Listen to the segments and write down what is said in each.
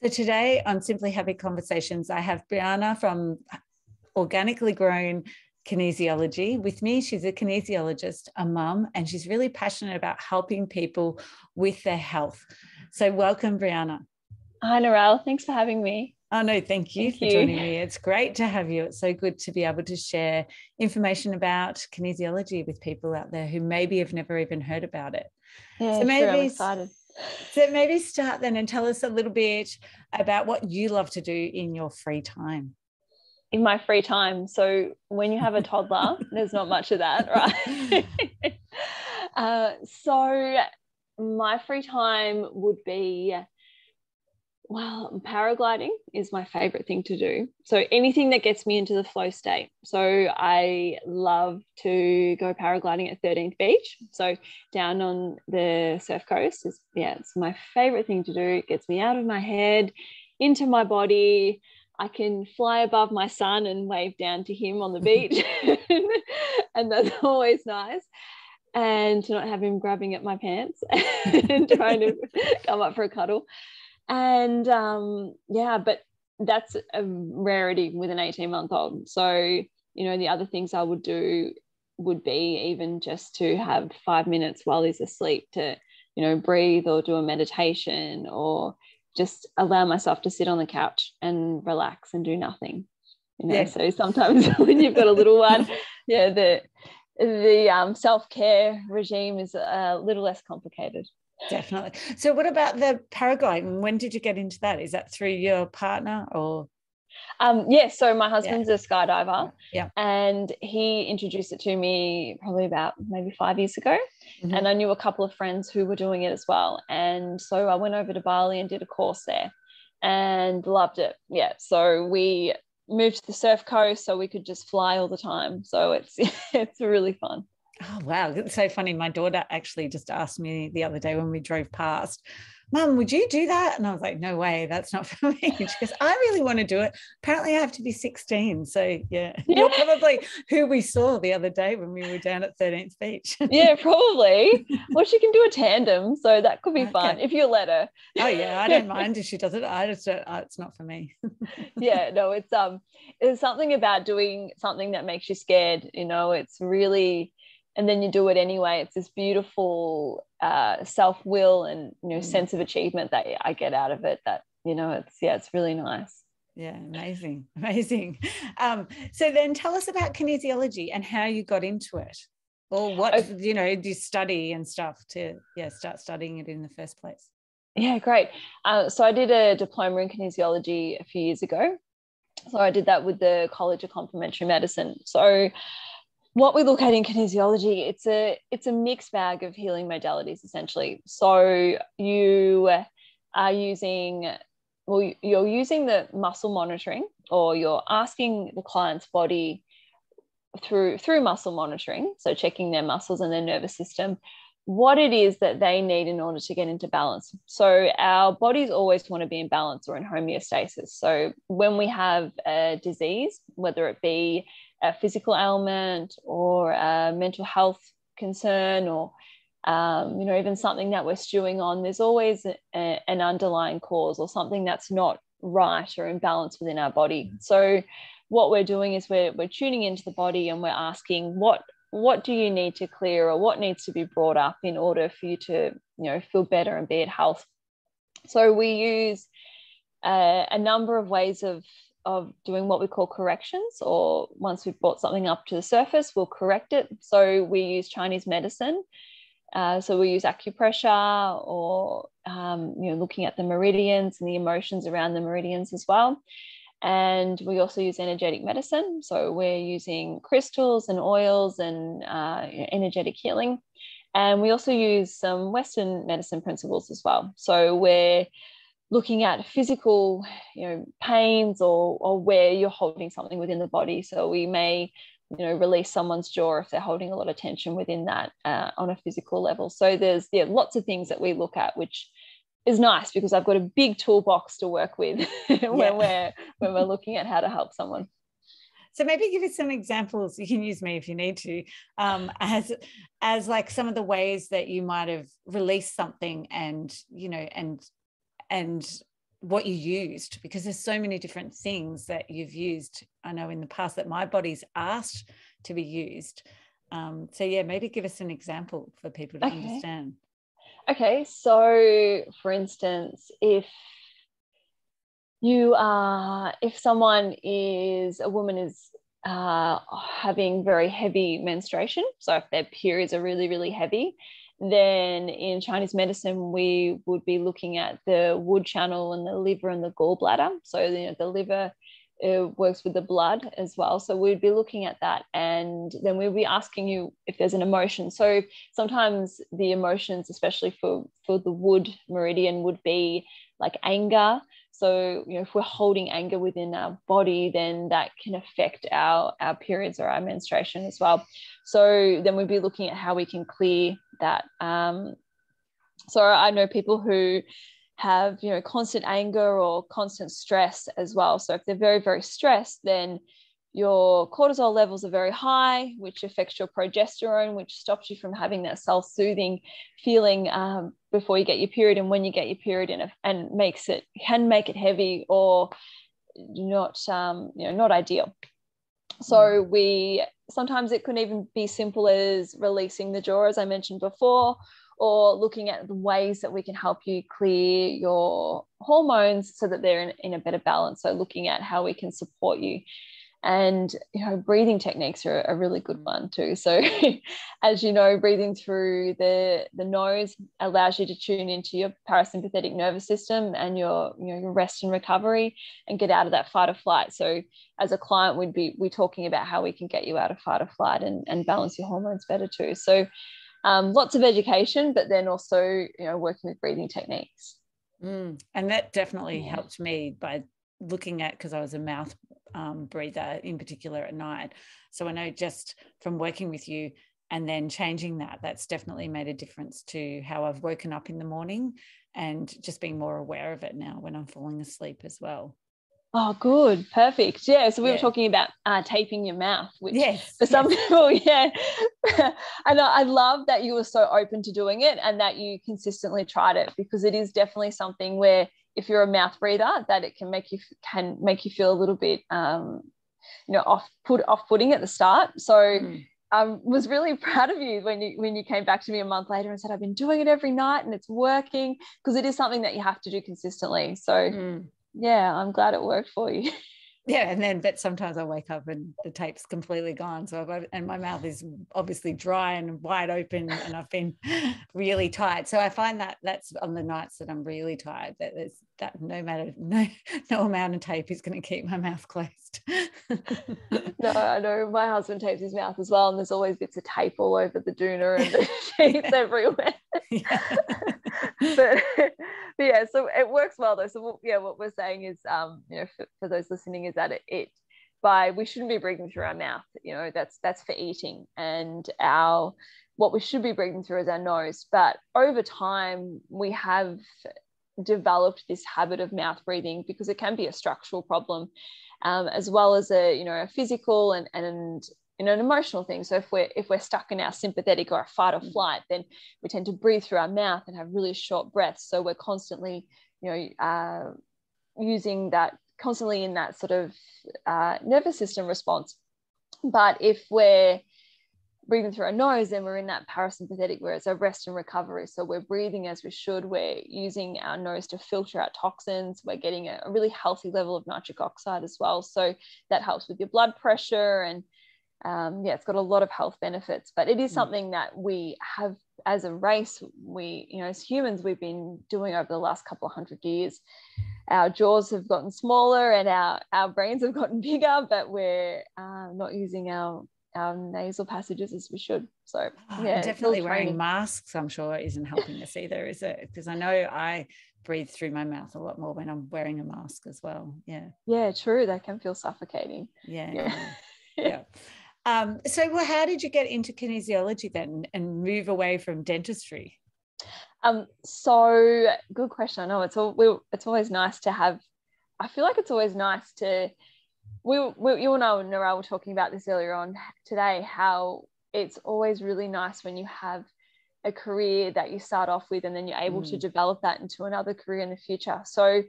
So today on Simply Happy Conversations, I have Briarna from Organically Grown Kinesiology with me. She's a kinesiologist, a mum, and she's really passionate about helping people with their health. So welcome, Briarna. Hi, Narelle. Thanks for having me. Oh, no, thank you for joining me. It's great to have you. It's so good to be able to share information about kinesiology with people out there who maybe have never even heard about it. Yeah, sure. I'm excited. So maybe start then and tell us a little bit about what you love to do in your free time. In my free time. So when you have a toddler, there's not much of that, right? So my free time would be, well, paragliding is my favorite thing to do. So anything that gets me into the flow state. So I love to go paragliding at 13th Beach. So down on the surf coast it's my favorite thing to do. It gets me out of my head, into my body. I can fly above my son and wave down to him on the beach. And that's always nice. And to not have him grabbing at my pants and trying to come up for a cuddle. And but that's a rarity with an 18-month-old. So, the other things I would do would be even just to have 5 minutes while he's asleep to, breathe or do a meditation or just allow myself to sit on the couch and relax and do nothing. So sometimes when you've got a little one, the self-care regime is a little less complicated. Definitely. So what about the paragliding? When did you get into that? Is that through your partner or? So my husband's a skydiver, and he introduced it to me probably about maybe 5 years ago. Mm-hmm. And I knew a couple of friends who were doing it as well. And so I went over to Bali and did a course there and loved it. Yeah. So we moved to the surf coast so we could just fly all the time. So it's really fun. Oh, wow. It's so funny. My daughter actually just asked me the other day when we drove past, Mum, would you do that? And I was like, no way, that's not for me. She goes, I really want to do it. Apparently I have to be 16. So you're probably who we saw the other day when we were down at 13th Beach. Yeah, probably. Well, she can do a tandem, so that could be fun if you let her. Oh yeah, I don't mind if she does it. I just it's not for me. It's something about doing something that makes you scared. It's really. And then you do it anyway. It's this beautiful self-will and, sense of achievement that I get out of it that, it's really nice. Yeah, amazing. So then tell us about kinesiology and how you got into it or what, do you study and stuff to start studying it in the first place? Yeah, great. So I did a diploma in kinesiology a few years ago. So I did that with the College of Complementary Medicine. So what we look at in kinesiology, it's a mixed bag of healing modalities, essentially. So you're using the muscle monitoring, or you're asking the client's body through muscle monitoring, so checking their muscles and their nervous system, what it is that they need in order to get into balance. So our bodies always want to be in balance or in homeostasis. So when we have a disease, whether it be a physical ailment or a mental health concern or, even something that we're stewing on, there's always an underlying cause or something that's not right or imbalanced within our body. So what we're doing is we're tuning into the body and we're asking what do you need to clear or what needs to be brought up in order for you to, feel better and be at health. So we use a number of ways of doing what we call corrections, or once we've brought something up to the surface, we'll correct it. So we use Chinese medicine. So we use acupressure or, looking at the meridians and the emotions around the meridians as well. And we also use energetic medicine. So we're using crystals and oils and energetic healing. And we also use some Western medicine principles as well. So we're looking at physical, pains or where you're holding something within the body. So we may, release someone's jaw if they're holding a lot of tension within that on a physical level. So there's lots of things that we look at, which is nice because I've got a big toolbox to work with when we're looking at how to help someone. So maybe give us some examples. You can use me if you need to, as like some of the ways that you might have released something and what you used, because there's so many different things that you've used. I know in the past that my body's asked to be used. So yeah, maybe give us an example for people to understand. Okay, so for instance, if someone is, a woman is having very heavy menstruation, so if their periods are really, really heavy, then in Chinese medicine, we would be looking at the wood channel and the liver and the gallbladder. So, the liver works with the blood as well. So we'd be looking at that, and then we'd be asking you if there's an emotion. So sometimes the emotions, especially for the wood meridian, would be like anger. So, if we're holding anger within our body, then that can affect our periods or our menstruation as well. So then we'd be looking at how we can clear that. So I know people who have, constant anger or constant stress as well. So if they're very, very stressed, then your cortisol levels are very high, which affects your progesterone, which stops you from having that self-soothing feeling before you get your period, and when you get your period, and can make it heavy or not, not ideal. So sometimes it can even be simple as releasing the jaw, as I mentioned before, or looking at the ways that we can help you clear your hormones so that they're in a better balance. So looking at how we can support you. And, breathing techniques are a really good one too. So as you know, breathing through the nose allows you to tune into your parasympathetic nervous system and your rest and recovery, and get out of that fight or flight. So as a client, we're talking about how we can get you out of fight or flight and balance your hormones better too. So lots of education, but then also, working with breathing techniques. And that definitely helped me by looking at, because I was a mouth breather in particular at night. So I know just from working with you and then changing that's definitely made a difference to how I've woken up in the morning, and just being more aware of it now when I'm falling asleep as well. Oh, good. Perfect. Yeah. So we were talking about taping your mouth, which for some people, and I love that you were so open to doing it and that you consistently tried it, because it is definitely something where if you're a mouth breather, that it can make you feel a little bit, off-putting at the start. So I was really proud of you when you came back to me a month later and said, I've been doing it every night and it's working, because it is something that you have to do consistently. So yeah, I'm glad it worked for you. Yeah, but sometimes I wake up and the tape's completely gone. And my mouth is obviously dry and wide open, and I've been really tired. So I find that that's on the nights that I'm really tired, that no amount of tape is going to keep my mouth closed. No, I know my husband tapes his mouth as well, and there's always bits of tape all over the doona and the sheets everywhere. But yeah, so it works well though. So what we're saying is, for those listening, is that we shouldn't be breathing through our mouth. That's for eating, and what we should be breathing through is our nose. But over time, we have developed this habit of mouth breathing because it can be a structural problem, as well as a physical and an emotional thing. So if we're stuck in our sympathetic or our fight or flight, then we tend to breathe through our mouth and have really short breaths. So we're constantly, using that, constantly in that sort of nervous system response. But if we're breathing through our nose, then we're in that parasympathetic, where it's a rest and recovery. So we're breathing as we should. We're using our nose to filter out toxins. We're getting a really healthy level of nitric oxide as well. So that helps with your blood pressure, and it's got a lot of health benefits. But it is something that we have as a race, as humans, we've been doing over the last couple of 100 years. Our jaws have gotten smaller and our brains have gotten bigger, but we're not using our nasal passages as we should. So definitely wearing masks, I'm sure, isn't helping us either, is it? Because I know I breathe through my mouth a lot more when I'm wearing a mask as well. Yeah, true. That can feel suffocating. Yeah. So how did you get into kinesiology then and move away from dentistry? So good question. I know it's always nice to have. I feel like it's always nice to. You and I, Narelle, were talking about this earlier on today, how it's always really nice when you have a career that you start off with and then you're able to develop that into another career in the future. So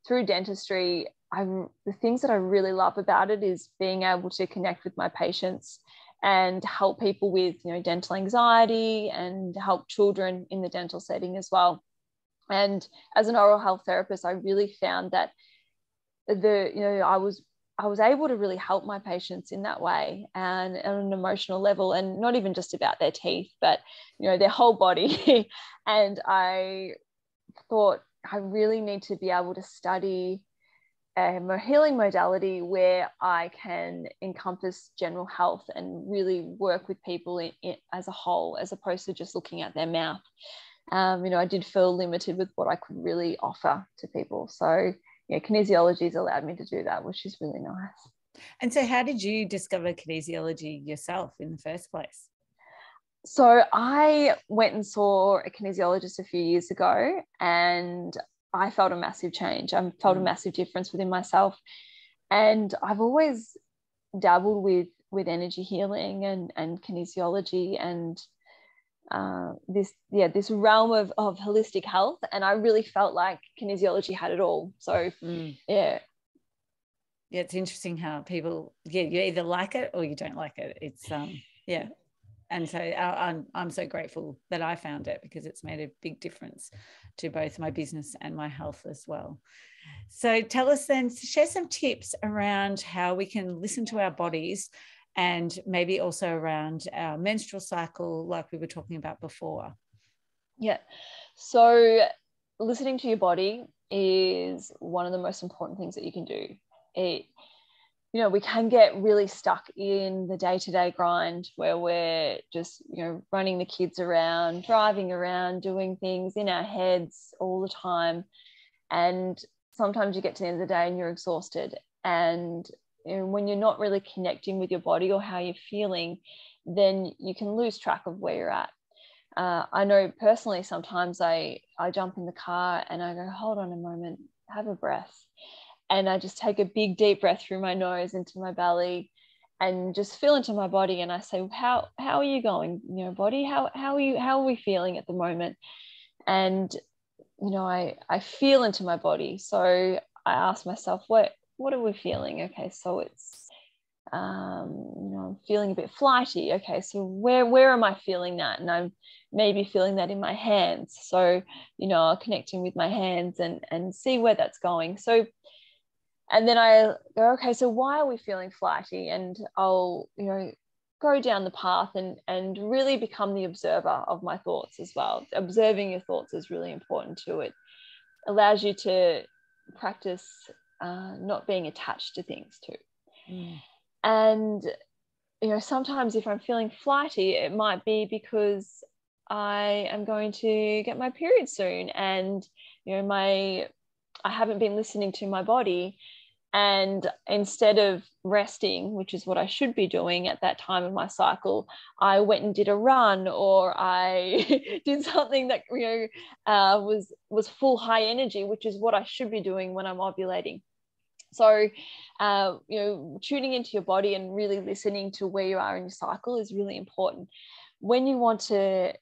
through dentistry, the things that I really love about it is being able to connect with my patients and help people with, dental anxiety, and help children in the dental setting as well. And as an oral health therapist, I really found that I was able to really help my patients in that way, and on an emotional level, and not even just about their teeth, but their whole body. And I thought I really need to be able to study a healing modality where I can encompass general health and really work with people as a whole, as opposed to just looking at their mouth. I did feel limited with what I could really offer to people. So kinesiology has allowed me to do that, which is really nice. And so how did you discover kinesiology yourself in the first place? So I went and saw a kinesiologist a few years ago, and I felt a massive change. I felt a massive difference within myself. And I've always dabbled with energy healing and kinesiology and this realm of holistic health. And I really felt like kinesiology had it all. So yeah, it's interesting how people, you either like it or you don't like it. It's and so I'm so grateful that I found it, because it's made a big difference to both my business and my health as well. So tell us then, share some tips around how we can listen to our bodies, and maybe also around our menstrual cycle, like we were talking about before. Yeah. So listening to your body is one of the most important things that you can do. We can get really stuck in the day-to-day grind where we're just, running the kids around, driving around, doing things in our heads all the time. And sometimes you get to the end of the day and you're exhausted. And when you're not really connecting with your body or how you're feeling, then you can lose track of where you're at. I know personally, sometimes I jump in the car and I go, hold on a moment, have a breath. And I just take a big deep breath through my nose into my belly and just feel into my body. And I say, how are you going, body? How are we feeling at the moment? And, I feel into my body. So I ask myself, what are we feeling? Okay, so it's, I'm feeling a bit flighty. Okay, so where am I feeling that? And I'm maybe feeling that in my hands. So, connecting with my hands and see where that's going. So, and then I go, okay, so why are we feeling flighty? And I'll, go down the path and really become the observer of my thoughts as well. Observing your thoughts is really important too. It allows you to practice not being attached to things too. And, sometimes if I'm feeling flighty, it might be because I am going to get my period soon. And, I haven't been listening to my body. And instead of resting, which is what I should be doing at that time of my cycle, I went and did a run, or I did something that was full high energy, which is what I should be doing when I'm ovulating. So, tuning into your body and really listening to where you are in your cycle is really important. When you want to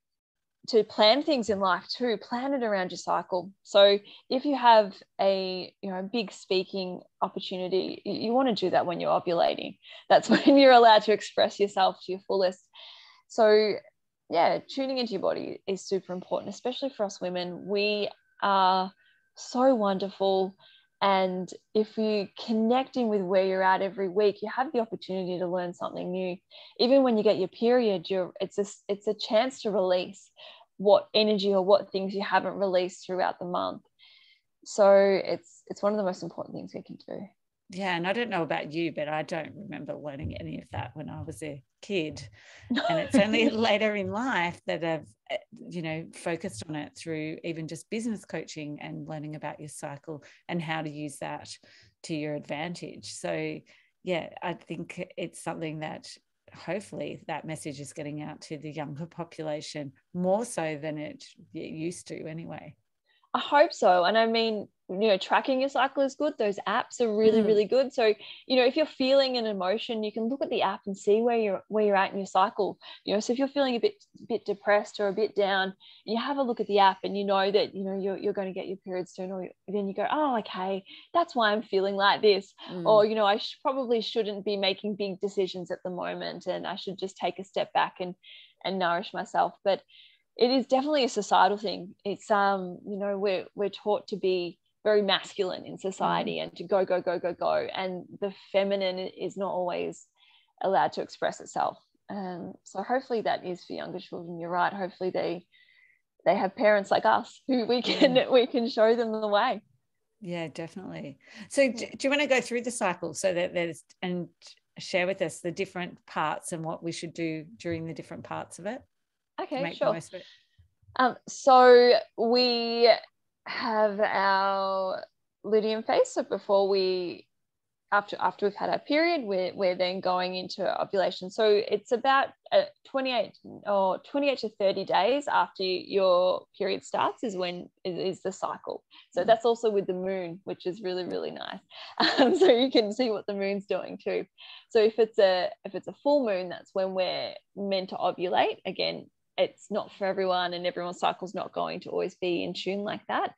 plan things in life too, plan it around your cycle. So if you have a big speaking opportunity, you want to do that when you're ovulating. That's when you're allowed to express yourself to your fullest. So yeah, tuning into your body is super important, especially for us women. We are so wonderful. And if you're connecting with where you're at every week, you have the opportunity to learn something new. Even when you get your period, it's a chance to release what energy or what things you haven't released throughout the month. So it's one of the most important things we can do. Yeah, and I don't know about you, but I don't remember learning any of that when I was a kid. And it's only later in life that I've, focused on it through even just business coaching and learning about your cycle and how to use that to your advantage. So, yeah, I think it's something that hopefully that message is getting out to the younger population more so than it used to anyway. I hope so. And I mean, tracking your cycle is good. Those apps are really, really good. So, if you're feeling an emotion, you can look at the app and see where you're at in your cycle. So if you're feeling a bit depressed or a bit down, you have a look at the app and you know that, you're going to get your period soon, or then you go, oh, okay, that's why I'm feeling like this. Or, I probably shouldn't be making big decisions at the moment, and I should just take a step back and nourish myself. But it is definitely a societal thing. It's, we're taught to be very masculine in society and to go, go, go, go, go. And the feminine is not always allowed to express itself. So hopefully that is for younger children. You're right. Hopefully they have parents like us who we can show them the way. Yeah, definitely. So do you want to go through the cycle so that and share with us the different parts and what we should do during the different parts of it? Okay, sure. So we have our luteal phase. So before after we've had our period, we're then going into ovulation. So it's about 28 to 30 days after your period starts is when is the cycle. So that's also with the moon, which is really, really nice. So you can see what the moon's doing too. So if it's a full moon, that's when we're meant to ovulate. Again, it's not for everyone, and everyone's cycle's not going to always be in tune like that.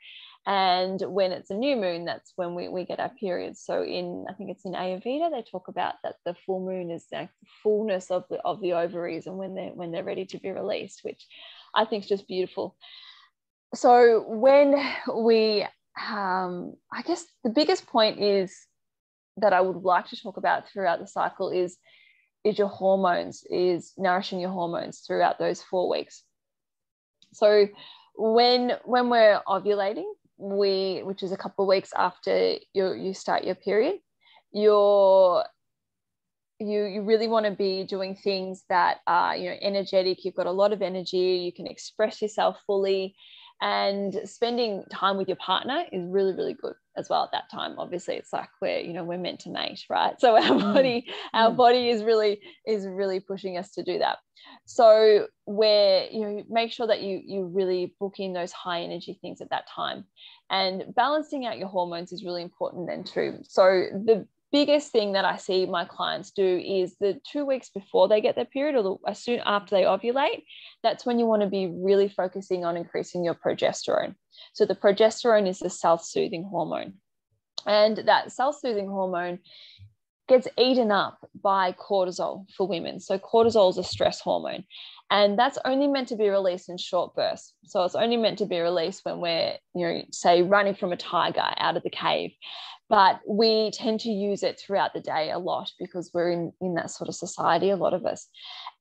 And when it's a new moon, that's when we get our periods. So I think it's in Ayurveda, they talk about that the full moon is the fullness of the ovaries and when they're ready to be released, which I think is just beautiful. So when we, I guess the biggest point is that I would like to talk about throughout the cycle is your hormones, is nourishing your hormones throughout those 4 weeks. So when we're ovulating, which is a couple of weeks after you start your period, you really want to be doing things that are energetic. You've got a lot of energy, you can express yourself fully, and spending time with your partner is really, really good as well at that time. Obviously it's like we're meant to mate, right? So our body is really pushing us to do that. So make sure that you really book in those high energy things at that time, and balancing out your hormones is really important then too. So the biggest thing that I see my clients do is the 2 weeks before they get their period, or as soon after they ovulate, that's when you want to be really focusing on increasing your progesterone. So the progesterone is the self-soothing hormone, and that self-soothing hormone gets eaten up by cortisol for women. So cortisol is a stress hormone, and that's only meant to be released in short bursts. So it's only meant to be released when we're, say running from a tiger out of the cave. But we tend to use it throughout the day a lot because we're in that sort of society, a lot of us.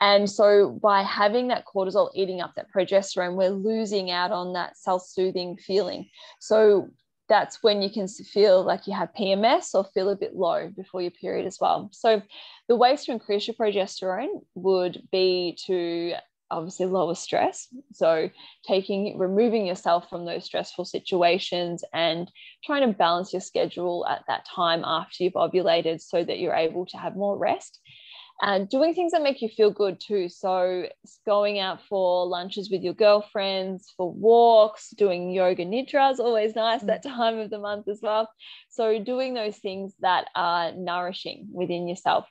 And so by having that cortisol eating up that progesterone, we're losing out on that self-soothing feeling. So that's when you can feel like you have PMS or feel a bit low before your period as well. So the ways to increase your progesterone would be to obviously lower stress. So removing yourself from those stressful situations and trying to balance your schedule at that time after you've ovulated so that you're able to have more rest. And doing things that make you feel good too. So going out for lunches with your girlfriends, for walks, doing yoga nidra is always nice that time of the month as well. So doing those things that are nourishing within yourself,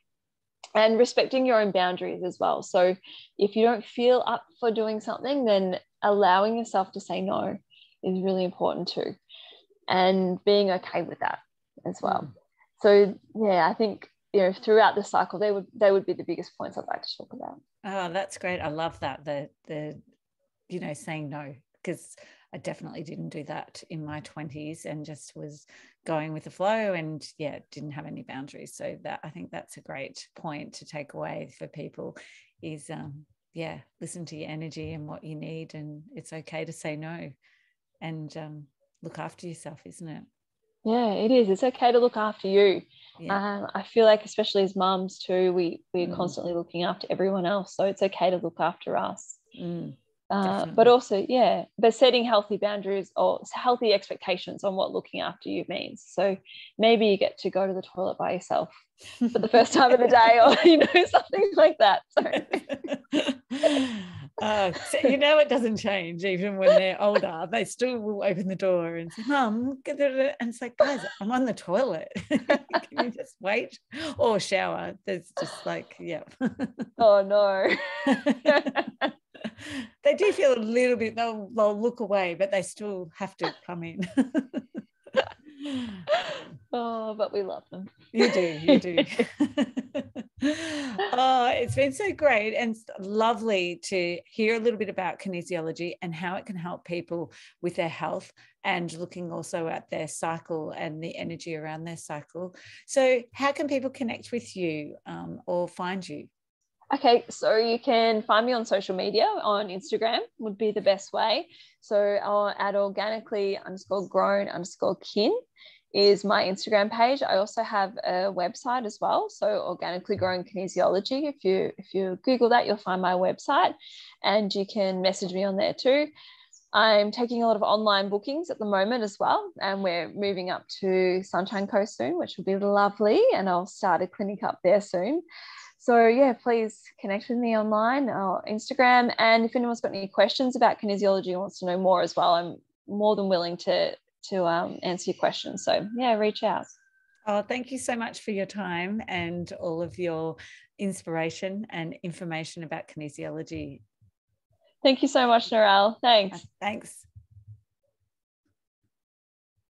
and respecting your own boundaries as well. So if you don't feel up for doing something, then allowing yourself to say no is really important too, and being okay with that as well. So yeah, I think throughout the cycle they would be the biggest points I'd like to talk about. Oh, that's great. I love that, the saying no, because I definitely didn't do that in my 20s and just was going with the flow and didn't have any boundaries. So that, I think that's a great point to take away for people is listen to your energy and what you need, and it's okay to say no and look after yourself, isn't it? Yeah, it is. It's okay to look after you. I feel like especially as mums too, we're constantly looking after everyone else, so it's okay to look after us. But also, but setting healthy boundaries or healthy expectations on what looking after you means. So maybe you get to go to the toilet by yourself for the first time of the day, or something like that. So. So you know it doesn't change even when they're older. They still will open the door and say, Mum, and it's like, guys, I'm on the toilet. Can you just wait? Or shower. There's just like, yeah. Oh no. They do feel a little bit, they'll look away, but they still have to come in. Oh, but we love them. You do. Oh, it's been so great and lovely to hear a little bit about kinesiology and how it can help people with their health, and looking also at their cycle and the energy around their cycle. So how can people connect with you or find you? Okay, so you can find me on social media. On Instagram would be the best way. So at organically_grown_kin is my Instagram page. I also have a website as well. So Organically Grown Kinesiology. If you Google that, you'll find my website, and you can message me on there too. I'm taking a lot of online bookings at the moment as well, and we're moving up to Sunshine Coast soon, which will be lovely, and I'll start a clinic up there soon. So yeah, please connect with me online or Instagram. And if anyone's got any questions about kinesiology or wants to know more as well, I'm more than willing to answer your questions. So yeah, reach out. Oh, thank you so much for your time and all of your inspiration and information about kinesiology. Thank you so much, Narelle. Thanks. Thanks.